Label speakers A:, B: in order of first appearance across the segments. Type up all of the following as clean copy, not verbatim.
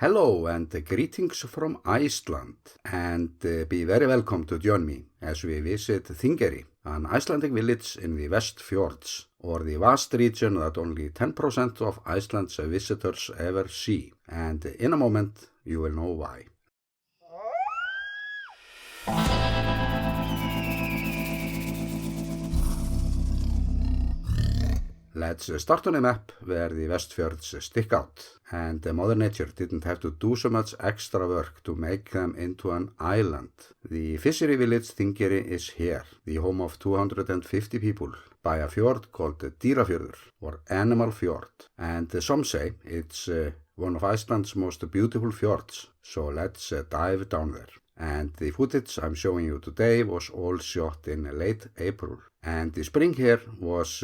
A: Hello and greetings from Iceland, and be very welcome to join me as we visit Þingeyri, an Icelandic village in the Westfjords, or the vast region that only 10% of Iceland's visitors ever see, and in a moment you will know why. Let's start on a map where the Westfjords stick out, and Mother Nature didn't have to do so much extra work to make them into an island. The fishery village Thingeyri is here, the home of 250 people, by a fjord called Dýrafjörður, or Animal Fjord, and some say it's one of Iceland's most beautiful fjords, so let's dive down there. And the footage I'm showing you today was all shot in late April, and the spring here was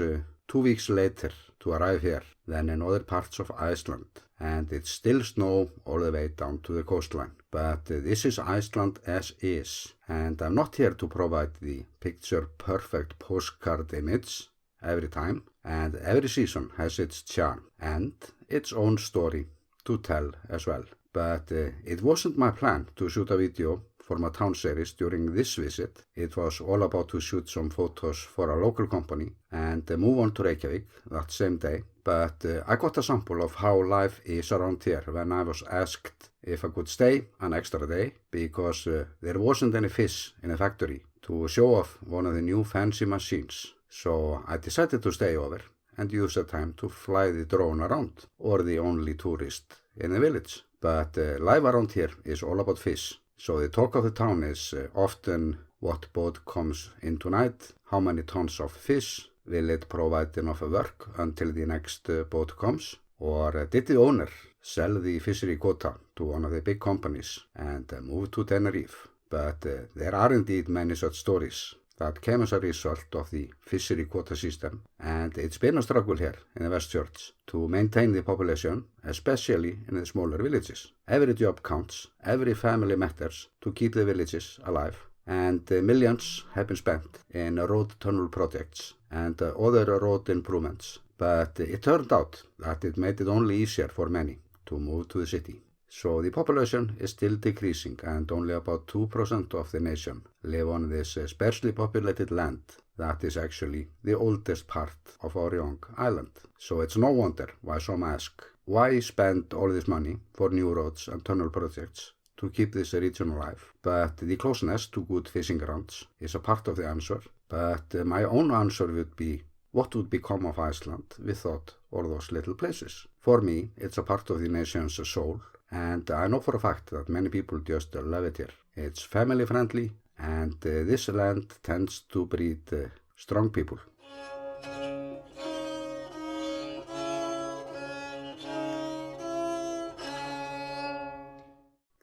A: 2 weeks later to arrive here than in other parts of Iceland, and it's still snow all the way down to the coastline. But this is Iceland as is, and I'm not here to provide the picture-perfect postcard image every time, and every season has its charm and its own story to tell as well. But it wasn't my plan to shoot a video for my town series during this visit. It was all about to shoot some photos for a local company and move on to Reykjavík that same day. But I got a sample of how life is around here when I was asked if I could stay an extra day because there wasn't any fish in the factory to show off one of the new fancy machines. So I decided to stay over and use the time to fly the drone around, or the only tourist in the village. But life around here is all about fish. So the talk of the town is often what boat comes in tonight, how many tons of fish, will it provide enough work until the next boat comes, or did the owner sell the fishery quota to one of the big companies and move to Tenerife. But there are indeed many such stories that came as a result of the fishery quota system, and it's been a struggle here in the Westfjords to maintain the population, especially in the smaller villages. Every job counts, every family matters to keep the villages alive, and millions have been spent in road tunnel projects and other road improvements. But it turned out that it made it only easier for many to move to the city. So the population is still decreasing, and only about 2% of the nation live on this sparsely populated land that is actually the oldest part of our young island. So it's no wonder why some ask, why spend all this money for new roads and tunnel projects to keep this region alive? But the closeness to good fishing grounds is a part of the answer. But my own answer would be, what would become of Iceland without all those little places? For me, it's a part of the nation's soul. And I know for a fact that many people just love it here. It's family friendly, and this land tends to breed strong people.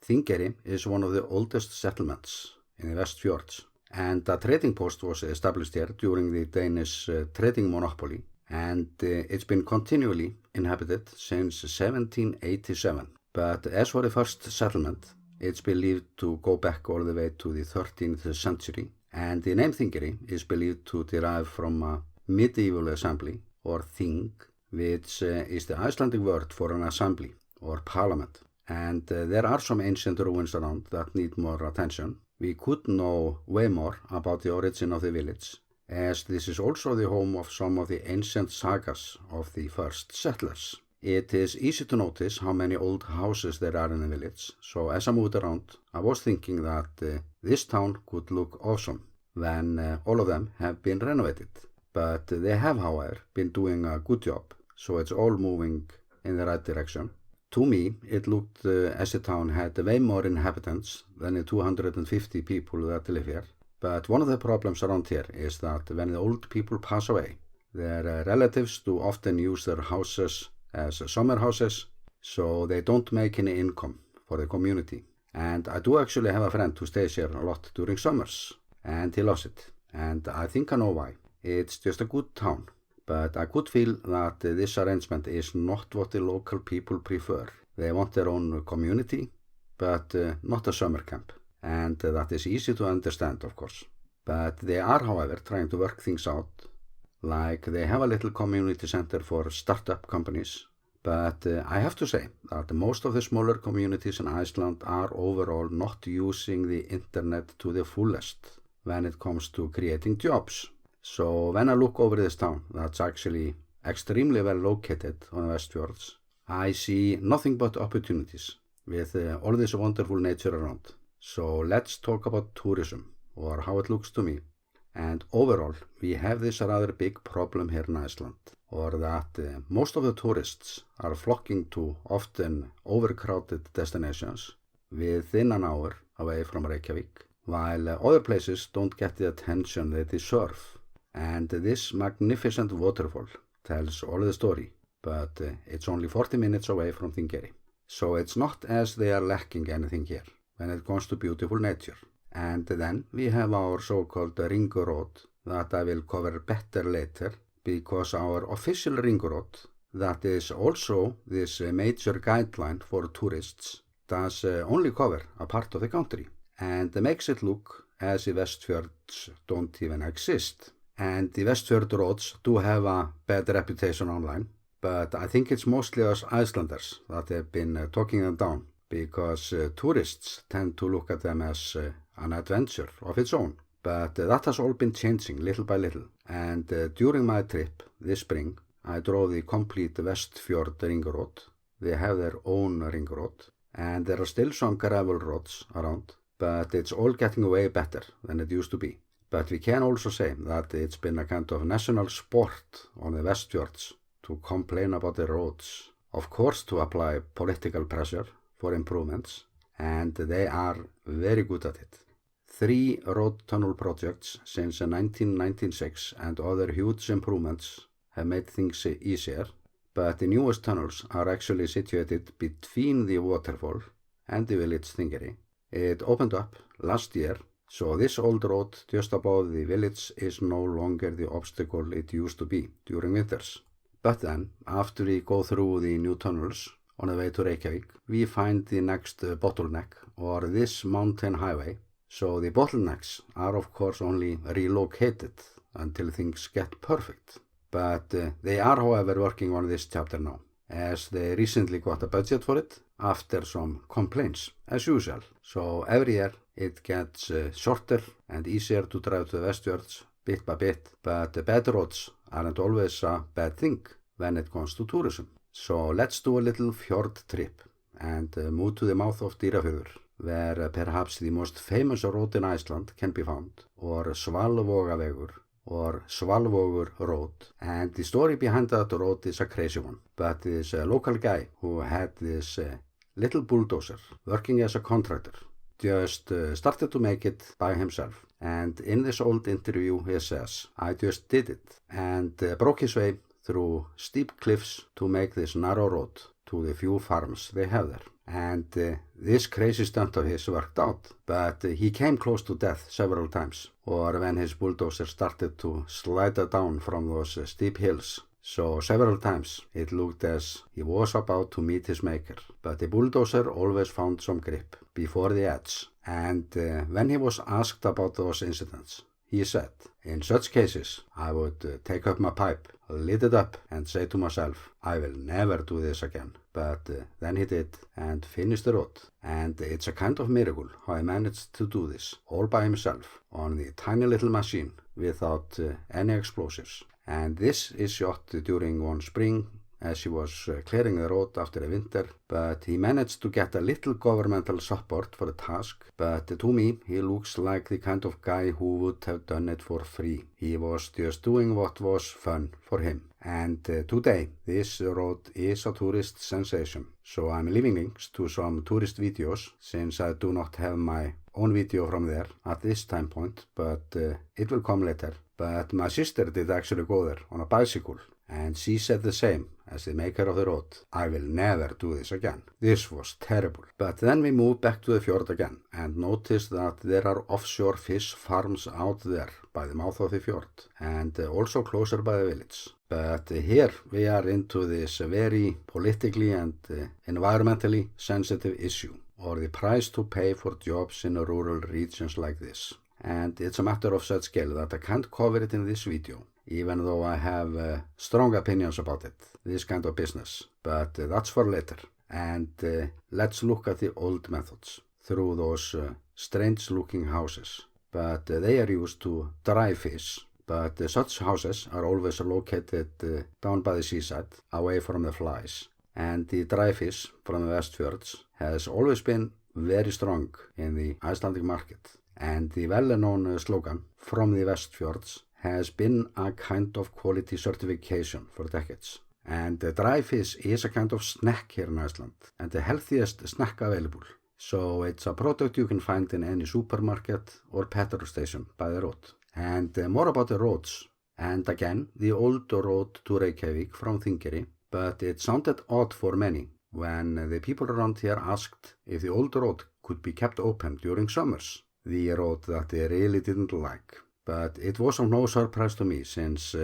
A: Þingeyri is one of the oldest settlements in the Westfjords, and a trading post was established here during the Danish trading monopoly, and it's been continually inhabited since 1787. But as for the first settlement, it's believed to go back all the way to the 13th century, and the name Þingeyri is believed to derive from a medieval assembly, or thing, which is the Icelandic word for an assembly, or parliament. And there are some ancient ruins around that need more attention. We could know way more about the origin of the village, as this is also the home of some of the ancient sagas of the first settlers. It is easy to notice how many old houses there are in the village, so as I moved around, I was thinking that this town could look awesome when all of them have been renovated. But they have, however, been doing a good job, so it's all moving in the right direction. To me, it looked as the town had way more inhabitants than the 250 people that live here. But one of the problems around here is that when the old people pass away, their relatives do often use their houses as summer houses, so they don't make any income for the community. And I do actually have a friend who stays here a lot during summers, and he loves it. And I think I know why. It's just a good town. But I could feel that this arrangement is not what the local people prefer. They want their own community, but not a summer camp. And that is easy to understand, of course. But they are, however, trying to work things out. Like they have a little community center for startup companies But I have to say that most of the smaller communities in Iceland are overall not using the internet to the fullest when it comes to creating jobs. So when I look over this town that's actually extremely well located on the Westfjords, I see nothing but opportunities with all this wonderful nature around. So let's talk about tourism, or how it looks to me. And overall, we have this rather big problem here in Iceland, or that most of the tourists are flocking to often overcrowded destinations within an hour away from Reykjavik, while other places don't get the attention they deserve. And this magnificent waterfall tells all the story, but it's only 40 minutes away from Þingeyri. So it's not as they are lacking anything here when it comes to beautiful nature. And then we have our so-called ring road that I will cover better later, because our official ring road, that is also this major guideline for tourists, does only cover a part of the country and makes it look as if Westfjords don't even exist. And the Westfjord roads do have a bad reputation online, but I think it's mostly us Icelanders that have been talking them down, because tourists tend to look at them as an adventure of its own. But that has all been changing little by little, and during my trip this spring I drove the complete Westfjord ring road. They have their own ring road, and there are still some gravel roads around, but it's all getting way better than it used to be. But we can also say that it's been a kind of national sport on the Westfjords to complain about the roads, of course to apply political pressure for improvements, and they are very good at it. 3 road tunnel projects since 1996 and other huge improvements have made things easier, but the newest tunnels are actually situated between the waterfall and the village Thingeyri. It opened up last year, so this old road just above the village is no longer the obstacle it used to be during winters. But then, after we go through the new tunnels on the way to Reykjavik, we find the next bottleneck, or this mountain highway. So the bottlenecks are of course only relocated until things get perfect. But they are, however, working on this chapter now, as they recently got a budget for it after some complaints, as usual. So every year it gets shorter and easier to drive to the Westfjords bit by bit, but the bad roads aren't always a bad thing when it comes to tourism. So let's do a little fjord trip and move to the mouth of Dýrafjörður, where perhaps the most famous road in Iceland can be found, or Svalvogar or Svalvogar Road. And the story behind that road is a crazy one, but this local guy who had this little bulldozer working as a contractor just started to make it by himself. And in this old interview he says, "I just did it," and broke his way through steep cliffs to make this narrow road to the few farms they have there. And this crazy stunt of his worked out, but he came close to death several times, or when his bulldozer started to slide down from those steep hills. So several times it looked as he was about to meet his maker, but the bulldozer always found some grip before the edge. And when he was asked about those incidents, he said, "In such cases, I would take up my pipe, lit it up, and say to myself, I will never do this again." But then he did and finished the road. And it's a kind of miracle how he managed to do this all by himself on the tiny little machine without any explosives. And this is shot during one spring as he was clearing the road after a winter, but he managed to get a little governmental support for the task. But to me, he looks like the kind of guy who would have done it for free. He was just doing what was fun for him. And today, this road is a tourist sensation. So I'm leaving links to some tourist videos, since I do not have my own video from there at this time point, but it will come later. But my sister did actually go there on a bicycle, and she said the same as the maker of the road. "I will never do this again. This was terrible." But then we moved back to the fjord again and noticed that there are offshore fish farms out there by the mouth of the fjord, and also closer by the village. But here we are into this very politically and environmentally sensitive issue, or the price to pay for jobs in rural regions like this. And it's a matter of such scale that I can't cover it in this video. even though I have strong opinions about it, this kind of business, but that's for later. And let's look at the old methods through those strange looking houses, but they are used to dry fish, but such houses are always located down by the seaside, away from the flies, and the dry fish from the Westfjords has always been very strong in the Icelandic market, and the well-known slogan from the Westfjords has been a kind of quality certification for decades. And dry fish is a kind of snack here in Iceland, and the healthiest snack available. So it's a product you can find in any supermarket or petrol station by the road. And more about the roads. And again, the old road to Reykjavík from Þingeyri, but it sounded odd for many when the people around here asked if the old road could be kept open during summers, the road that they really didn't like. But it was of no surprise to me, since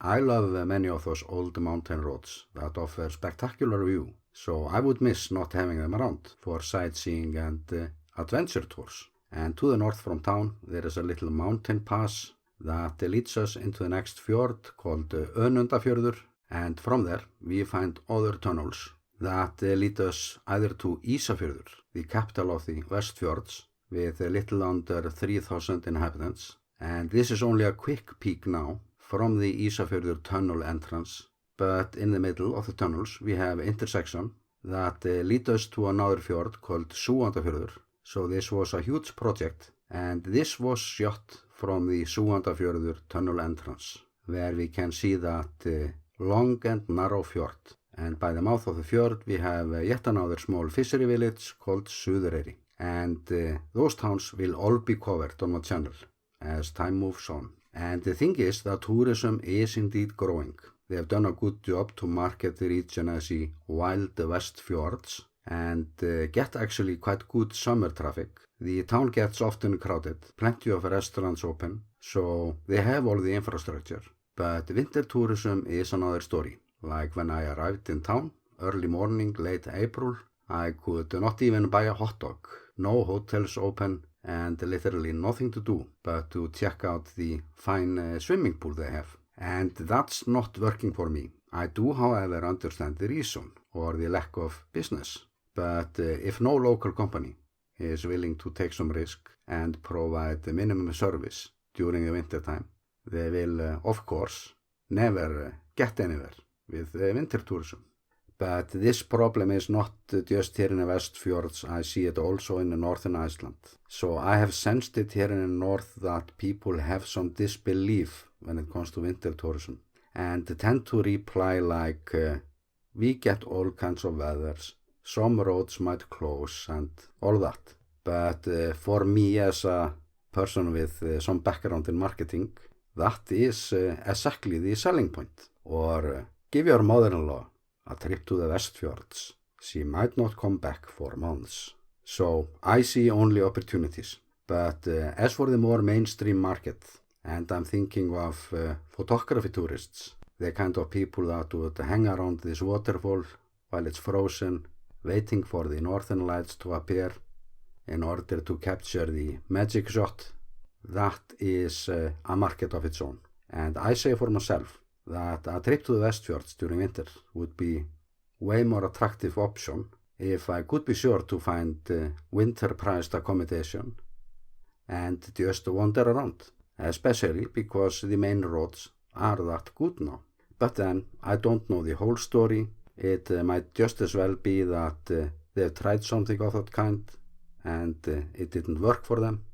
A: I love many of those old mountain roads that offer spectacular view, so I would miss not having them around for sightseeing and adventure tours. And to the north from town there is a little mountain pass that leads us into the next fjord called Önundarfjörður, and from there we find other tunnels that lead us either to Ísafjörður, the capital of the Westfjords, with a little under 3,000 inhabitants. And this is only a quick peek now from the Ísafjörður tunnel entrance, but in the middle of the tunnels we have intersection that lead us to another fjord called Súgandafjörður. So this was a huge project, and this was shot from the Súgandafjörður tunnel entrance, where we can see that long and narrow fjord. And by the mouth of the fjord we have yet another small fishery village called Suðureyri. And those towns will all be covered on my channel as time moves on. And the thing is that tourism is indeed growing. They have done a good job to market the region as the wild Westfjords and get actually quite good summer traffic. The town gets often crowded, plenty of restaurants open, so they have all the infrastructure. But winter tourism is another story. Like when I arrived in town, early morning, late April, I could not even buy a hot dog. No hotels open, and literally nothing to do but to check out the fine swimming pool they have. And that's not working for me. I do, however, understand the reason, or the lack of business. But if no local company is willing to take some risk and provide the minimum service during the winter time, they will, of course, never get anywhere with winter tourism. But this problem is not just here in the Westfjords, I see it also in the northern Iceland. So I have sensed it here in the north that people have some disbelief when it comes to winter tourism, and tend to reply like, we get all kinds of weathers, some roads might close and all that. But for me as a person with some background in marketing, that is exactly the selling point. Or give your mother-in-law a trip to the Westfjords. She might not come back for months. So I see only opportunities. But as for the more mainstream market, and I'm thinking of photography tourists, the kind of people that would hang around this waterfall while it's frozen, waiting for the northern lights to appear in order to capture the magic shot, that is a market of its own. And I say for myself that a trip to the Westfjords during winter would be way more attractive option if I could be sure to find winter-priced accommodation and just wander around, especially because the main roads are that good now. But then I don't know the whole story. It might just as well be that they've tried something of that kind and it didn't work for them.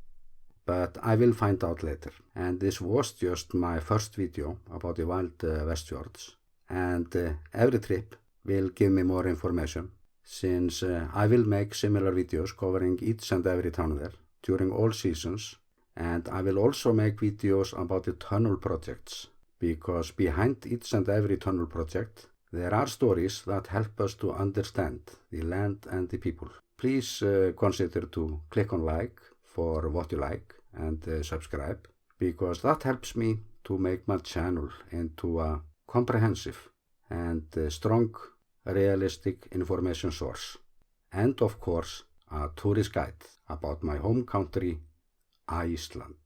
A: But I will find out later. And this was just my first video about the wild Westfjords. And every trip will give me more information, since I will make similar videos covering each and every town there during all seasons. And I will also make videos about the tunnel projects, because behind each and every tunnel project there are stories that help us to understand the land and the people. Please consider to click on like for what you like and subscribe, because that helps me to make my channel into a comprehensive and strong, realistic information source. And of course, a tourist guide about my home country, Iceland.